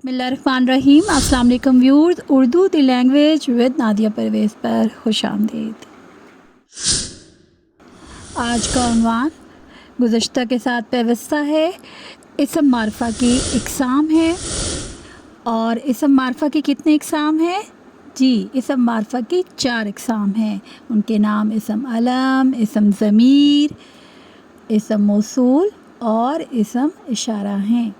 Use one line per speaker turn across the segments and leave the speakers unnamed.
बिस्मिल्लाहिर्रहमानिर्रहीम। अस्सलाम वालेकुम viewers, Urdu the language with Nadia Parvez पर खुशामदीद। आज का उन्वान गुज़श्ता के साथ पेवस्ता है। इसम मारफा की इक़साम है। और इसम मारफा की कितने इक़साम हैं? जी, इसम मारफा की 4 इक़साम हैं। उनके नाम इसम अलम, इसम ज़मीर, इसम मौसूल और इसम इशारा हैं।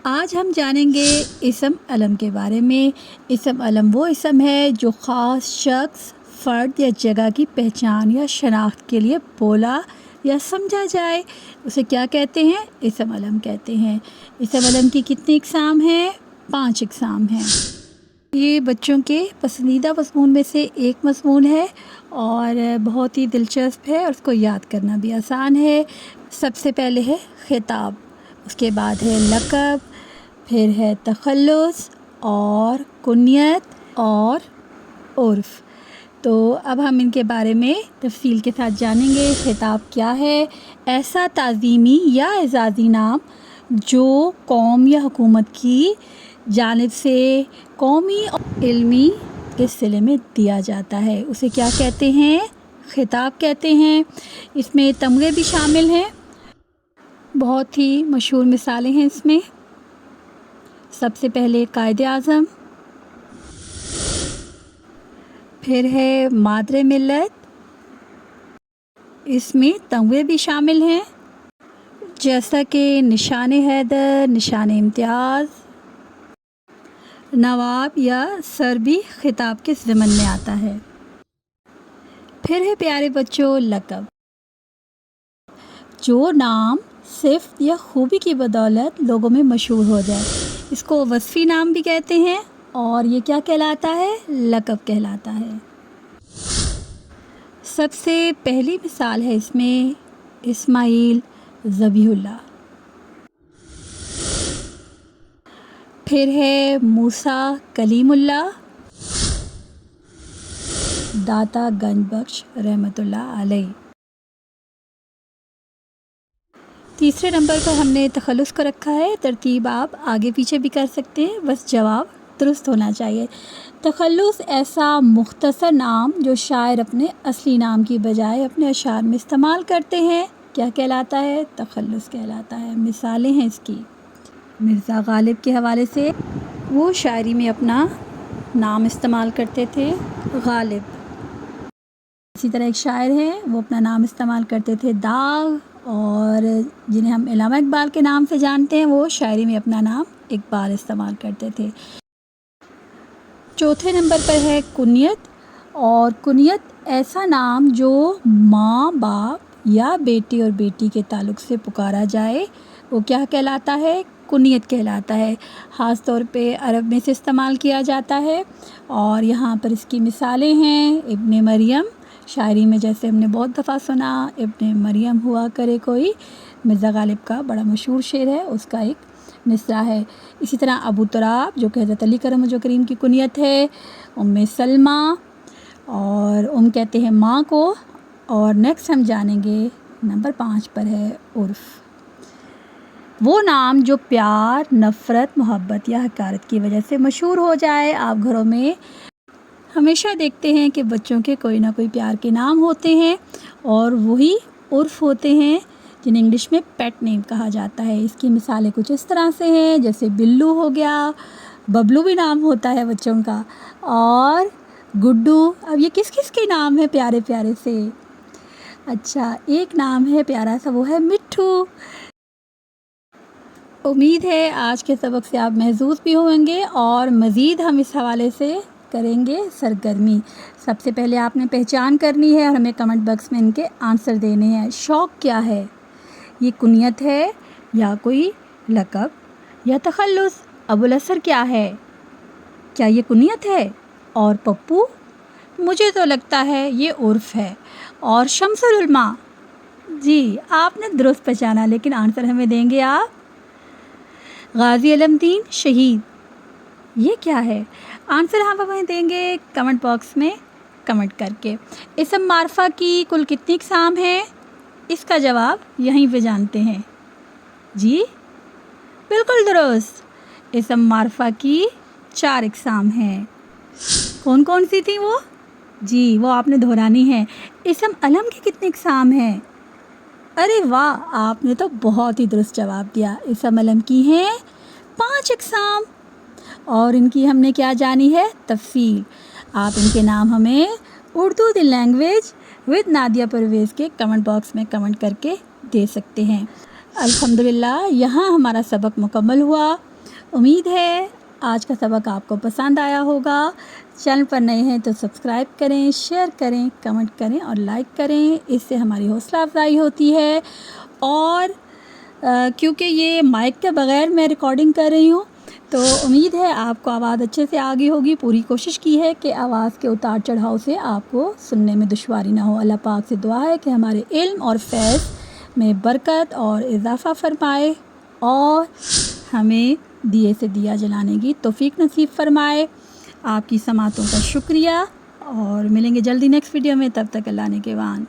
आज हम जानेंगे इसम अलम के बारे में। इसम अलम वो इसम है जो ख़ास शख्स, फ़र्द या जगह की पहचान या शनाख्त के लिए बोला या समझा जाए, उसे क्या कहते हैं? इसम अलम कहते हैं। इसम अलम की कितनी इक़साम हैं? 5 इक़साम हैं। ये बच्चों के पसंदीदा मज़मून में से एक मज़मून है और बहुत ही दिलचस्प है और उसको याद करना भी आसान है। सबसे पहले है ख़िताब, उसके बाद है लक़ब, फिर है तख़ल्लुस और कुनियत और उर्फ़। तो अब हम इनके बारे में तफ़सील के साथ जानेंगे। ख़िताब क्या है? ऐसा ताज़ीमी या एज़ाज़ी नाम जो कौम या हुकूमत की जानिब से कौमी और इल्मी के सिले में दिया जाता है, उसे क्या कहते हैं? ख़िताब कहते हैं। इसमें तमग़े भी शामिल हैं। बहुत ही मशहूर मिसालें हैं इसमें। सबसे पहले कायदे आज़म, फिर है मादरे मिल्लत, इसमें तमग़े भी शामिल हैं जैसा कि निशान हैदर, निशान इम्तियाज़, नवाब या सर भी ख़िताब के ज़िमन में आता है। फिर है प्यारे बच्चों लक़ब, जो नाम सिफ़त या खूबी की बदौलत लोगों में मशहूर हो जाए, इसको वस्फ़ी नाम भी कहते हैं और ये क्या कहलाता है? लक़ब कहलाता है। सबसे पहली मिसाल है इसमें इस्माइल ज़बीहुल्लाह, फिर है मूसा कलीमुल्लाह, दाता गंजबख्श रहमतुल्लाह अलैह। तीसरे नंबर पर हमने तख़ल्लुस को रखा है। तरतीब आप आगे पीछे भी कर सकते हैं, बस जवाब दुरुस्त होना चाहिए। तख़ल्लुस ऐसा मुख्तसर नाम जो शायर अपने असली नाम की बजाय अपने अशार में इस्तेमाल करते हैं, क्या कहलाता है? तख़ल्लुस कहलाता है। मिसालें हैं इसकी। मिर्ज़ा गालिब के हवाले से, वो शायरी में अपना नाम इस्तेमाल करते थे गालिब। इसी तरह एक शायर हैं, वो अपना नाम इस्तेमाल करते थे दाग, और जिन्हें हम इल्लामा इक़बाल के नाम से जानते हैं, वो शायरी में अपना नाम इक़बाल इस्तेमाल करते थे। चौथे नंबर पर है कुनियत, और कुनियत ऐसा नाम जो माँ बाप या बेटे और बेटी के ताल्लुक़ से पुकारा जाए, वो क्या कहलाता है? कुनियत कहलाता है। ख़ास तौर पे अरब में से इस्तेमाल किया जाता है और यहाँ पर इसकी मिसालें हैं। इब्ने मरियम, शायरी में जैसे हमने बहुत दफ़ा सुना, इब्ने मरियम हुआ करे कोई, मिर्ज़ा गालिब का बड़ा मशहूर शेर है, उसका एक मिसरा है। इसी तरह अबू तुराब, जो कि हज़रत अली करम वजह करीम की कुनियत है, उम्मे सलमा, और कहते हैं माँ को। और नेक्स्ट हम जानेंगे नंबर 5 पर है उर्फ़, वो नाम जो प्यार, नफ़रत, मोहब्बत या हकारत की वजह से मशहूर हो जाए। आप घरों में हमेशा देखते हैं कि बच्चों के कोई ना कोई प्यार के नाम होते हैं और वही उर्फ़ होते हैं, जिन्हें इंग्लिश में पेट नेम कहा जाता है। इसकी मिसालें कुछ इस तरह से हैं, जैसे बिल्लू हो गया, बबलू भी नाम होता है बच्चों का, और गुड्डू। अब ये किस किस के नाम है प्यारे प्यारे से? अच्छा, एक नाम है प्यारा सा, वो है मिट्ठू। उम्मीद है आज के सबक से आप महज़ूज़ भी होंगे और मज़ीद हम इस हवाले से करेंगे सरगर्मी। सबसे पहले आपने पहचान करनी है और हमें कमेंट बॉक्स में इनके आंसर देने हैं। शौक़ क्या है? ये कुनियत है या कोई लक़ब या तख़ल्लुस? अबुल असर क्या है? क्या ये कुनियत है? और पप्पू? मुझे तो लगता है ये उर्फ़ है। और शम्सुल उलमा? जी, आपने दुरुस्त पहचाना, लेकिन आंसर हमें देंगे आप। गाज़ी अलमदीन शहीद, ये क्या है? आंसर हम हमें देंगे कमेंट बॉक्स में कमेंट करके। इसम मारफा की कुल कितनी इक़साम हैं? इसका जवाब यहीं पे जानते हैं। जी बिल्कुल दुरुस्त। اسم معرفہ کی 4 اقسام ہیں۔ کون کون سی تھی وہ؟ جی وہ آپ نے دہرانی ہے۔ اسم علم کے کتنے اقسام ہیں؟ ارے واہ، آپ نے تو بہت ہی درست جواب دیا۔ اسم علم کی ہیں 5 اقسام، اور ان کی ہم نے کیا جانی ہے؟ تفصیل۔ آپ ان کے نام ہمیں Urdu the language with Nadia Parvez کے کمنٹ باکس میں کمنٹ کر کے دے سکتے ہیں۔ الحمدللہ یہاں ہمارا سبق مکمل ہوا۔ امید ہے آج کا سبق آپ کو پسند آیا ہوگا۔ چینل پر نئے ہیں تو سبسکرائب کریں، شیئر کریں، کمنٹ کریں اور لائک کریں، اس سے ہماری حوصلہ افزائی ہوتی ہے۔ اور کیونکہ یہ مائک کے بغیر میں ریکارڈنگ کر رہی ہوں تو امید ہے آپ کو آواز اچھے سے آ گئی ہوگی۔ پوری کوشش کی ہے کہ آواز کے اتار چڑھاؤ سے آپ کو سننے میں دشواری نہ ہو۔ اللہ پاک سے دعا ہے کہ ہمارے علم اور فیض میں برکت اور اضافہ فرمائے اور ہمیں دیے سے دیا جلانے کی توفیق نصیب فرمائے۔ آپ کی سماعتوں کا شکریہ، اور ملیں گے جلدی نیکسٹ ویڈیو میں، تب تک اللہ نگہبان۔